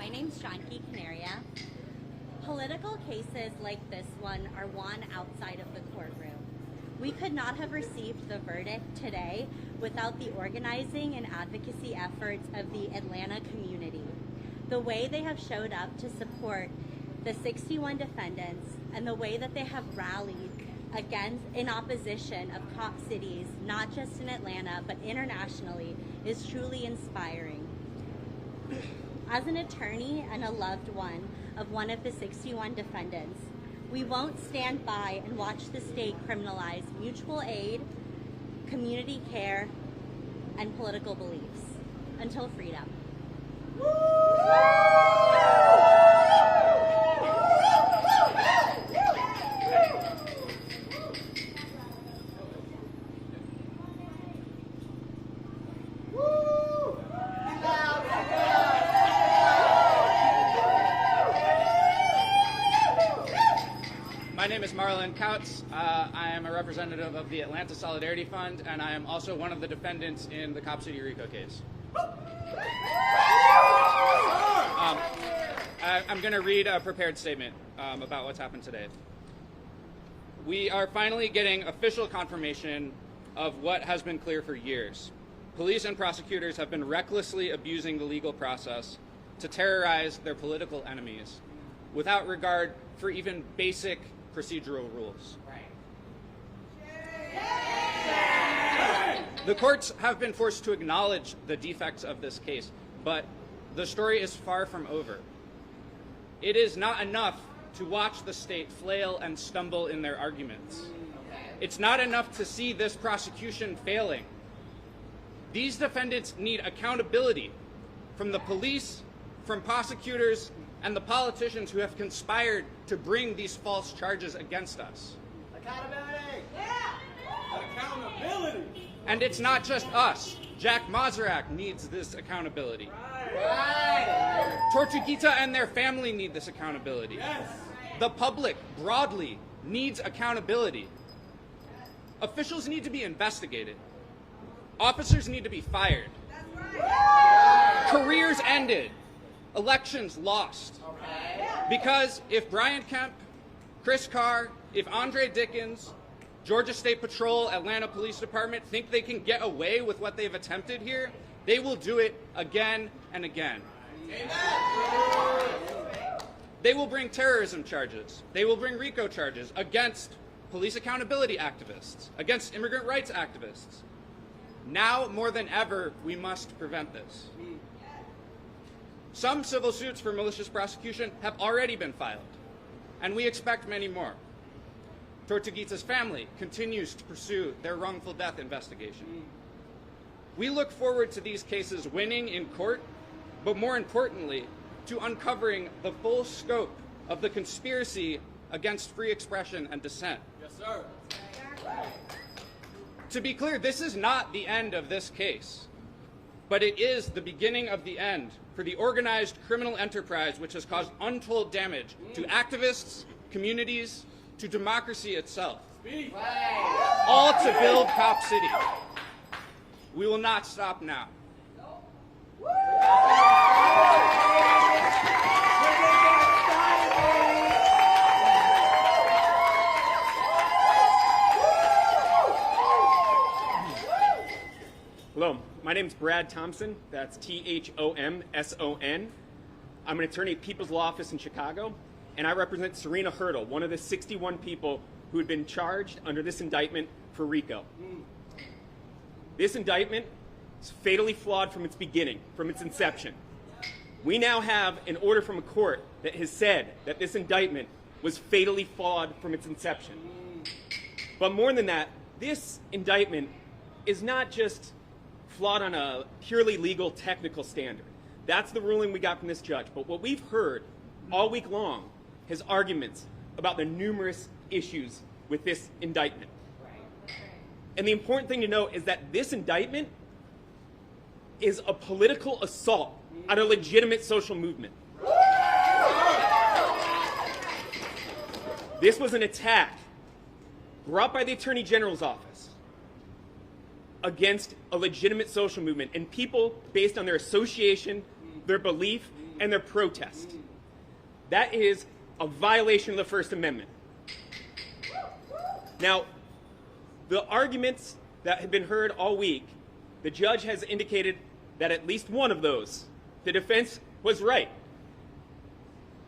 My name's Shanki Canaria. Political cases like this one are won outside of the courtroom. We could not have received the verdict today without the organizing and advocacy efforts of the Atlanta community. The way they have showed up to support the 61 defendants and the way that they have rallied in opposition of cop cities, not just in Atlanta, but internationally, is truly inspiring. As an attorney and a loved one of one of the 61 defendants, we won't stand by and watch the state criminalize mutual aid, community care, and political beliefs until freedom. My name is Marlon Kautz. I am a representative of the Atlanta Solidarity Fund, and I am also one of the defendants in the Cop City RICO case. I'm going to read a prepared statement about what's happened today. We are finally getting official confirmation of what has been clear for years. Police and prosecutors have been recklessly abusing the legal process to terrorize their political enemies without regard for even basic procedural rules. The courts have been forced to acknowledge the defects of this case, but the story is far from over. It is not enough to watch the state flail and stumble in their arguments. It's not enough to see this prosecution failing. These defendants need accountability from the police, from prosecutors, and the politicians who have conspired to bring these false charges against us. Accountability! Yeah! Accountability! And it's not just us. Jack Mazurak needs this accountability. Right. Tortuguita and their family need this accountability. Yes. The public, broadly, needs accountability. Officials need to be investigated. Officers need to be fired. That's right. Careers ended. Elections lost. Okay. Because if Brian Kemp, Chris Carr, if Andre Dickens, Georgia State Patrol, Atlanta Police Department think they can get away with what they've attempted here, they will do it again and again. Amen. They will bring terrorism charges. They will bring RICO charges against police accountability activists, against immigrant rights activists. Now more than ever, we must prevent this. Some civil suits for malicious prosecution have already been filed, and we expect many more. Tortuguita's family continues to pursue their wrongful death investigation. We look forward to these cases winning in court, but more importantly, to uncovering the full scope of the conspiracy against free expression and dissent. Yes, sir. To be clear, this is not the end of this case, but it is the beginning of the end for the organized criminal enterprise which has caused untold damage to activists, communities, to democracy itself. All to build Cop City. We will not stop now. Hello, my name is Brad Thompson. That's Thomson. I'm an attorney at People's Law Office in Chicago, and I represent Serena Hurdle, one of the 61 people who had been charged under this indictment for RICO. This indictment is fatally flawed from its beginning, from its inception. We now have an order from a court that has said that this indictment was fatally flawed from its inception. But more than that, this indictment is not just flawed on a purely legal technical standard. That's the ruling we got from this judge. But what we've heard all week long is arguments about the numerous issues with this indictment. And the important thing to note is that this indictment is a political assault on a legitimate social movement. This was an attack brought by the Attorney General's office against a legitimate social movement and people based on their association, their belief, and their protest. That is a violation of the First Amendment. Now, the arguments that have been heard all week, the judge has indicated that at least one of those, the defense was right,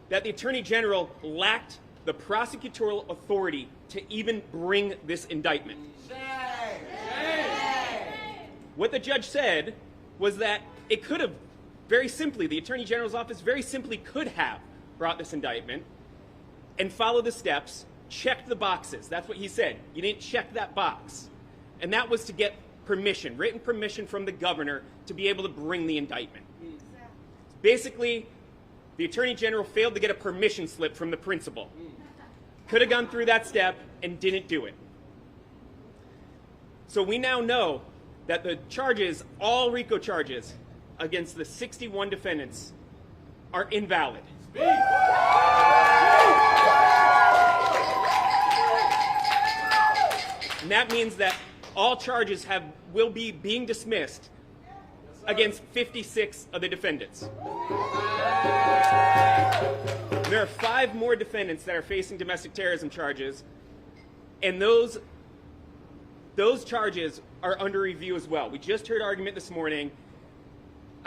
that the Attorney General lacked the prosecutorial authority to even bring this indictment. What the judge said was that it could have very simply, the Attorney General's office very simply could have brought this indictment and followed the steps, checked the boxes. That's what he said. You didn't check that box. And that was to get permission, written permission from the governor to be able to bring the indictment. Basically, the Attorney General failed to get a permission slip from the principal. Could have gone through that step and didn't do it. So we now know that the charges, all RICO charges, against the 61 defendants are invalid. And that means that all charges will be being dismissed against 56 of the defendants. There are 5 more defendants that are facing domestic terrorism charges, and those charges are under review as well. We just heard argument this morning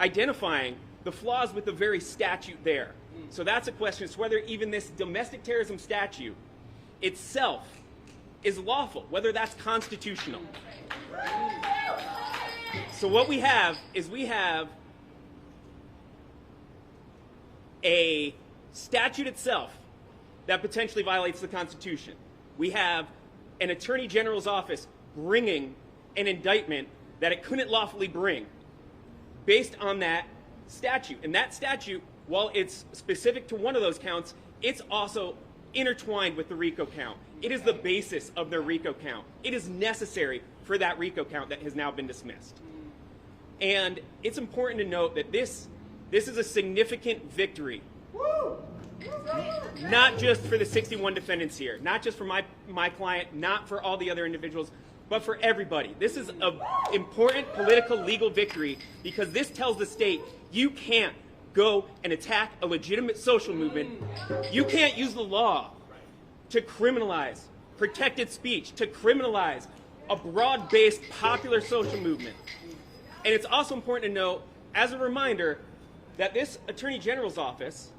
identifying the flaws with the very statute there. So that's a question as to whether even this domestic terrorism statute itself is lawful, whether that's constitutional. So what we have is a statute itself that potentially violates the Constitution. We have an Attorney General's office bringing an indictment that it couldn't lawfully bring based on that statute. And that statute, while it's specific to one of those counts, it's also intertwined with the RICO count. It is the basis of their RICO count. It is necessary for that RICO count that has now been dismissed. And it's important to note that this is a significant victory. Not just for the 61 defendants here, not just for my client, not for all the other individuals, but for everybody. This is an important political legal victory because this tells the state you can't go and attack a legitimate social movement. You can't use the law to criminalize protected speech, to criminalize a broad-based popular social movement. And it's also important to note, as a reminder, that this Attorney General's office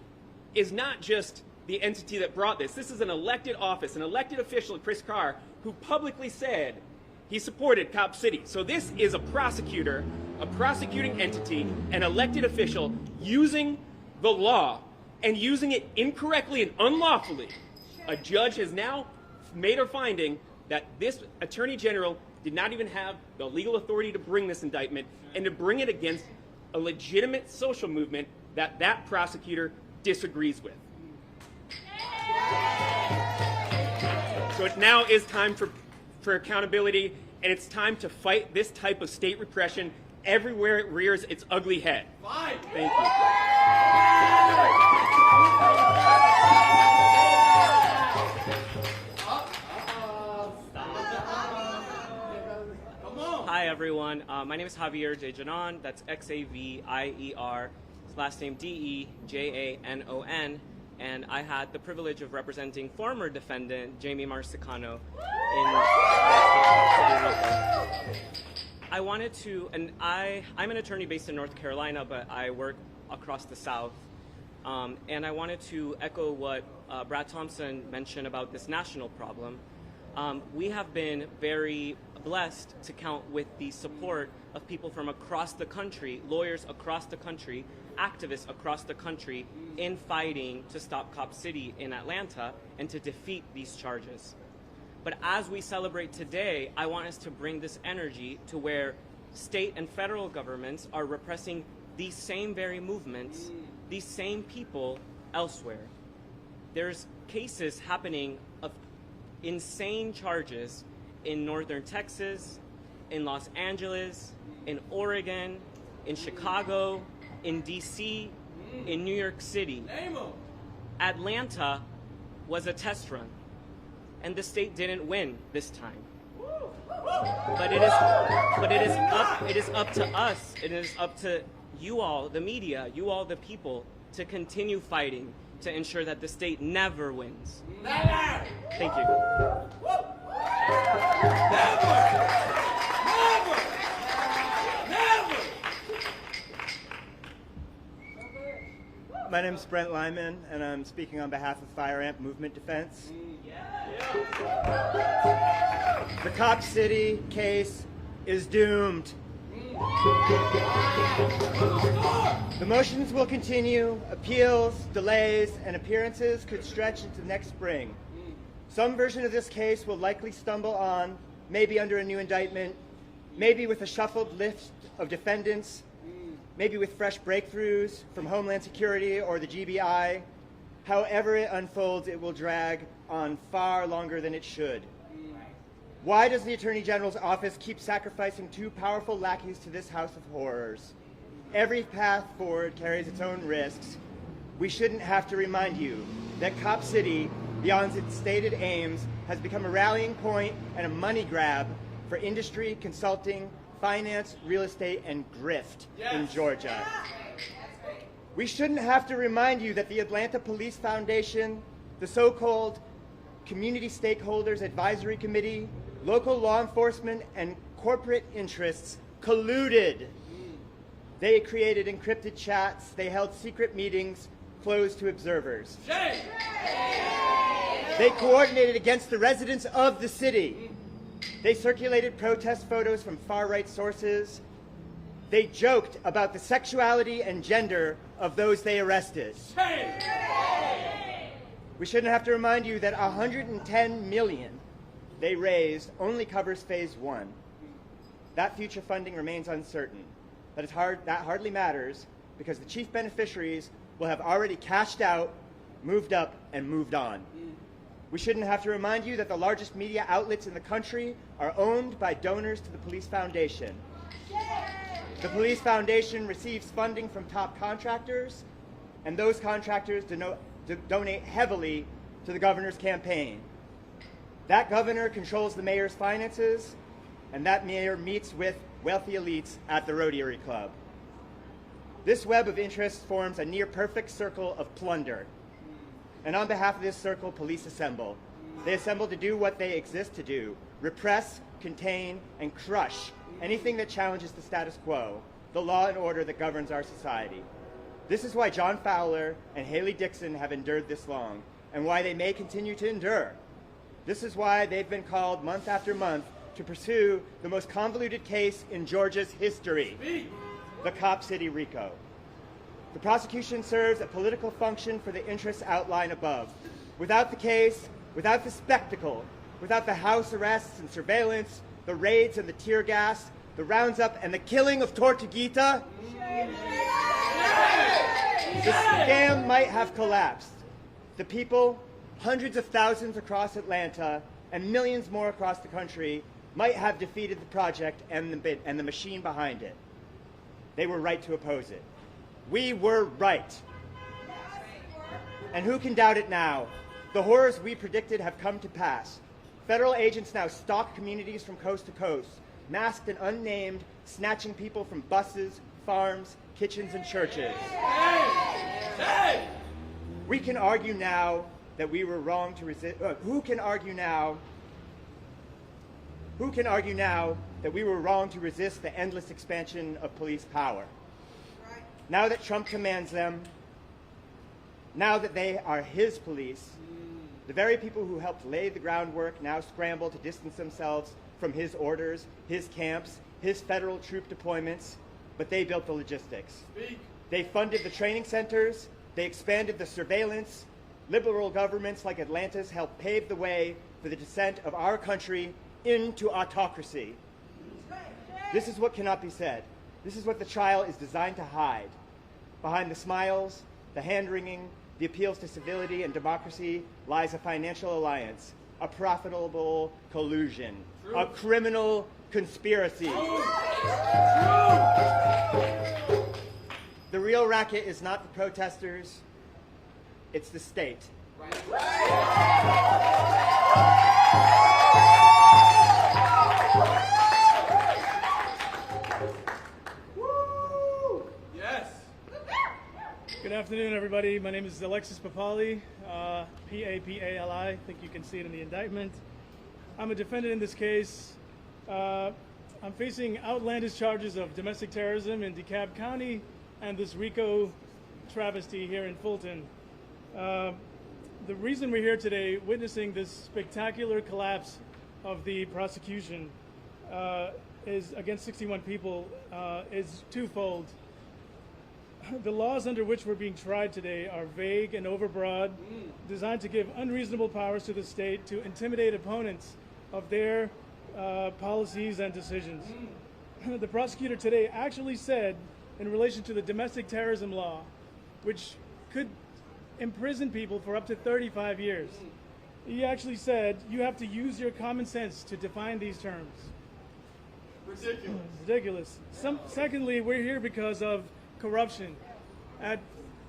is not just the entity that brought this. This is an elected office, an elected official, Chris Carr, who publicly said he supported Cop City. So this is a prosecutor, a prosecuting entity, an elected official using the law and using it incorrectly and unlawfully. A judge has now made a finding that this Attorney General did not even have the legal authority to bring this indictment and to bring it against a legitimate social movement that that prosecutor disagrees with. So it now is time for accountability, and it's time to fight this type of state repression everywhere it rears its ugly head. Thank you. Hi everyone, my name is Javier Dejanon, that's Xavier, his last name Dejanon, and I had the privilege of representing former defendant Jamie Marsicano in I wanted to, and I'm an attorney based in North Carolina, but I work across the South, and I wanted to echo what Brad Thompson mentioned about this national problem. We have been very blessed to count with the support of people from across the country, lawyers across the country, activists across the country in fighting to stop Cop City in Atlanta and to defeat these charges. But as we celebrate today, I want us to bring this energy to where state and federal governments are repressing these same very movements, these same people elsewhere. There's cases happening of insane charges in northern Texas, in Los Angeles, in Oregon, in Chicago, in DC, in New York City. Atlanta was a test run, and the state didn't win this time. But it is up to us, it is up to you all, the media, you all, the people, to continue fighting to ensure that the state never wins. Never! Thank you. My name is Brent Lyman, and I'm speaking on behalf of Fire Amp Movement Defense. The Cop City case is doomed. The motions will continue, appeals, delays, and appearances could stretch into next spring. Some version of this case will likely stumble on, maybe under a new indictment, maybe with a shuffled list of defendants, maybe with fresh breakthroughs from Homeland Security or the GBI. However it unfolds, it will drag on far longer than it should. Why does the Attorney General's office keep sacrificing two powerful lackeys to this house of horrors? Every path forward carries its own risks. We shouldn't have to remind you that Cop City, beyond its stated aims, has become a rallying point and a money grab for industry, consulting, finance, real estate, and grift in Georgia. We shouldn't have to remind you that the Atlanta Police Foundation, the so-called Community Stakeholders Advisory Committee, local law enforcement, and corporate interests colluded. They created encrypted chats, they held secret meetings closed to observers. They coordinated against the residents of the city. They circulated protest photos from far-right sources. They joked about the sexuality and gender of those they arrested. We shouldn't have to remind you that $110 million they raised only covers phase one. That future funding remains uncertain. That hardly matters because the chief beneficiaries will have already cashed out, moved up, and moved on. We shouldn't have to remind you that the largest media outlets in the country are owned by donors to the Police Foundation. The Police Foundation receives funding from top contractors, and those contractors donate heavily to the governor's campaign. That governor controls the mayor's finances, and that mayor meets with wealthy elites at the Rotary Club. This web of interests forms a near-perfect circle of plunder. And on behalf of this circle, police assemble. They assemble to do what they exist to do: repress, contain, and crush anything that challenges the status quo, the law and order that governs our society. This is why John Fowler and Haley Dixon have endured this long, and why they may continue to endure. This is why they've been called month after month to pursue the most convoluted case in Georgia's history, the Cop City RICO. The prosecution serves a political function for the interests outlined above. Without the case, without the spectacle, without the house arrests and surveillance, the raids and the tear gas, the rounds up and the killing of Tortuguita, the scam might have collapsed. The people, hundreds of thousands across Atlanta and millions more across the country, might have defeated the project and the machine behind it. They were right to oppose it. We were right. And who can doubt it now? The horrors we predicted have come to pass. Federal agents now stalk communities from coast to coast, masked and unnamed, snatching people from buses, farms, kitchens, and churches. We can argue now that we were wrong to resist. Who can argue now that we were wrong to resist the endless expansion of police power? Now that Trump commands them, now that they are his police, the very people who helped lay the groundwork now scramble to distance themselves from his orders, his camps, his federal troop deployments, but they built the logistics. They funded the training centers, they expanded the surveillance. Liberal governments like Atlanta's helped pave the way for the descent of our country into autocracy. This is what cannot be said. This is what the trial is designed to hide. Behind the smiles, the hand-wringing, the appeals to civility and democracy lies a financial alliance, a profitable collusion, a criminal conspiracy. The real racket is not the protesters, it's the state. Yes. Good afternoon, everybody. My name is Alexis Papali, P-A-P-A-L-I. I think you can see it in the indictment. I'm a defendant in this case. I'm facing outlandish charges of domestic terrorism in DeKalb County and this RICO travesty here in Fulton. The reason we're here today witnessing this spectacular collapse of the prosecution is against 61 people is twofold. The laws under which we're being tried today are vague and overbroad, designed to give unreasonable powers to the state to intimidate opponents of their policies and decisions. The prosecutor today actually said, in relation to the domestic terrorism law, which could imprison people for up to 35 years, he actually said, you have to use your common sense to define these terms. Ridiculous. Secondly, we're here because of corruption at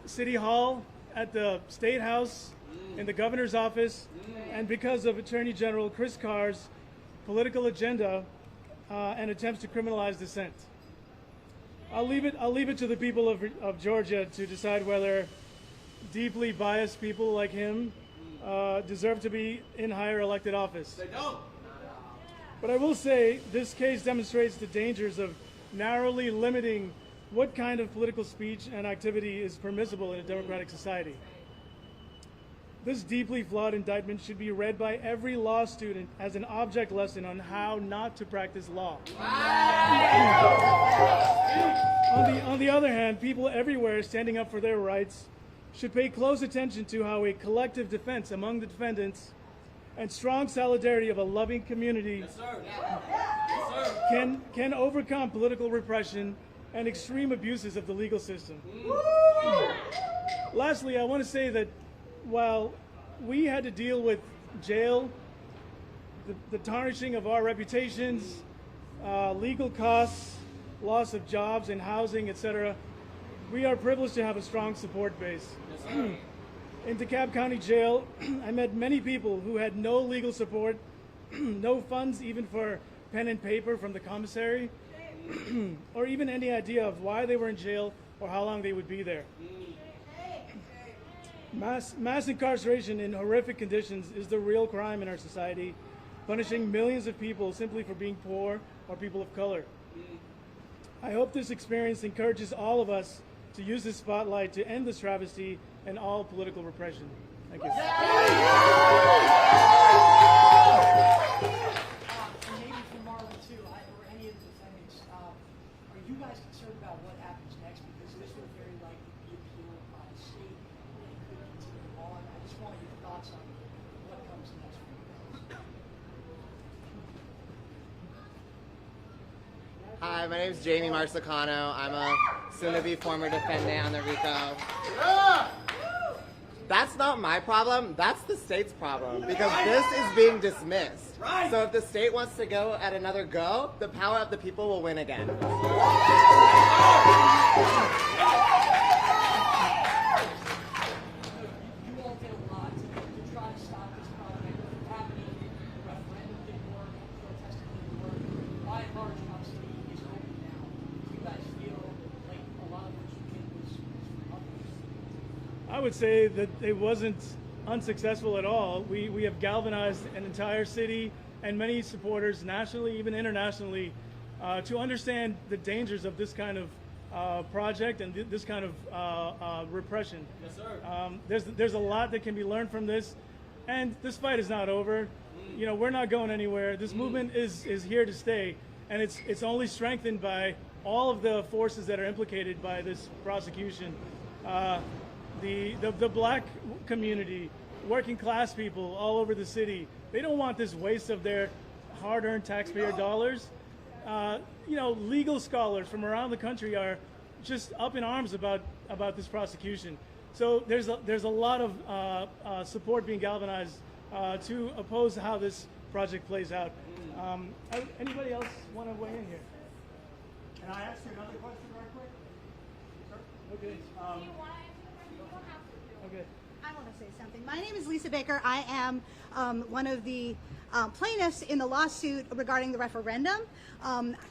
City Hall, at the State House, in the governor's office, and because of Attorney General Chris Carr's political agenda and attempts to criminalize dissent. I'll leave it to the people of Georgia to decide whether deeply biased people like him deserve to be in higher elected office. They don't. But I will say this case demonstrates the dangers of narrowly limiting what kind of political speech and activity is permissible in a democratic society. This deeply flawed indictment should be read by every law student as an object lesson on how not to practice law. On the other hand, people everywhere standing up for their rights should pay close attention to how a collective defense among the defendants and strong solidarity of a loving community Yes, sir. Yes, sir. can overcome political repression and extreme abuses of the legal system. Lastly, I want to say that while we had to deal with jail, the tarnishing of our reputations, legal costs, loss of jobs and housing, etc., we are privileged to have a strong support base. Yes, sir. In DeKalb County Jail, I met many people who had no legal support, no funds even for pen and paper from the commissary, or even any idea of why they were in jail or how long they would be there. Mass incarceration in horrific conditions is the real crime in our society, punishing millions of people simply for being poor or people of color. I hope this experience encourages all of us to use this spotlight to end this travesty and all political repression. Thank you. And maybe for Marlon too, or any of the defendants, are you guys concerned about what happens next? Because this will very likely be appealed by the state and it could continue on. I just want your thoughts on what comes next for you guys. Hi, my name is Jamie Marsicano. I'm a soon-to-be former defendant on the RICO. That's not my problem. That's the state's problem because this is being dismissed. Right. So if the state wants to go at another go, the power of the people will win again. You all did a lot to try to stop this project from happening. The referendum didn't work, protesting didn't work. By and large, obviously, is open now. Do you guys feel like a lot of what you did was for others? I would say that it wasn't unsuccessful at all. We have galvanized an entire city and many supporters nationally, even internationally, to understand the dangers of this kind of project and this kind of repression. Yes, sir. There's a lot that can be learned from this, and this fight is not over. You know, we're not going anywhere. This movement is here to stay, and it's only strengthened by all of the forces that are implicated by this prosecution. The black community, working class people all over the city, they don't want this waste of their hard-earned taxpayer dollars. You know, legal scholars from around the country are just up in arms about this prosecution. So there's a lot of support being galvanized to oppose how this project plays out. Anybody else want to weigh in here? Can I ask you another question right quick? Sir? Okay. Okay. I want to say something. My name is Lisa Baker. I am one of the plaintiffs in the lawsuit regarding the referendum.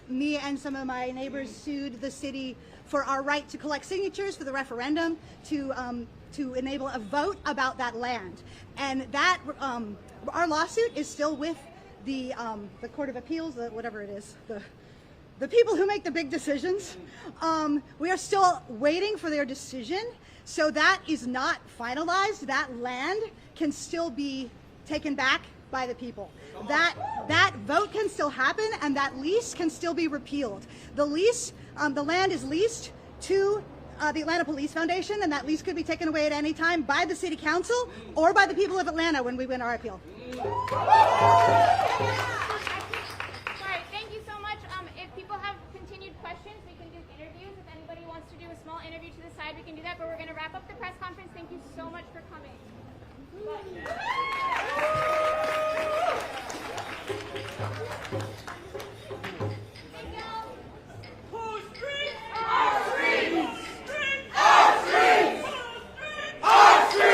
Me and some of my neighbors sued the city for our right to collect signatures for the referendum to enable a vote about that land. And that our lawsuit is still with the Court of Appeals, whatever it is, the people who make the big decisions. We are still waiting for their decision. So that is not finalized. That land can still be taken back by the people. That vote can still happen, and that lease can still be repealed. The lease, the land is leased to the Atlanta Police Foundation, and that lease could be taken away at any time by the City Council or by the people of Atlanta when we win our appeal. All right, thank you so much. If people have continued questions, we can do interviews. If anybody wants to do a small interview to the side, we can do that, but we're going to wrap up the press conference. Thank you so much for coming.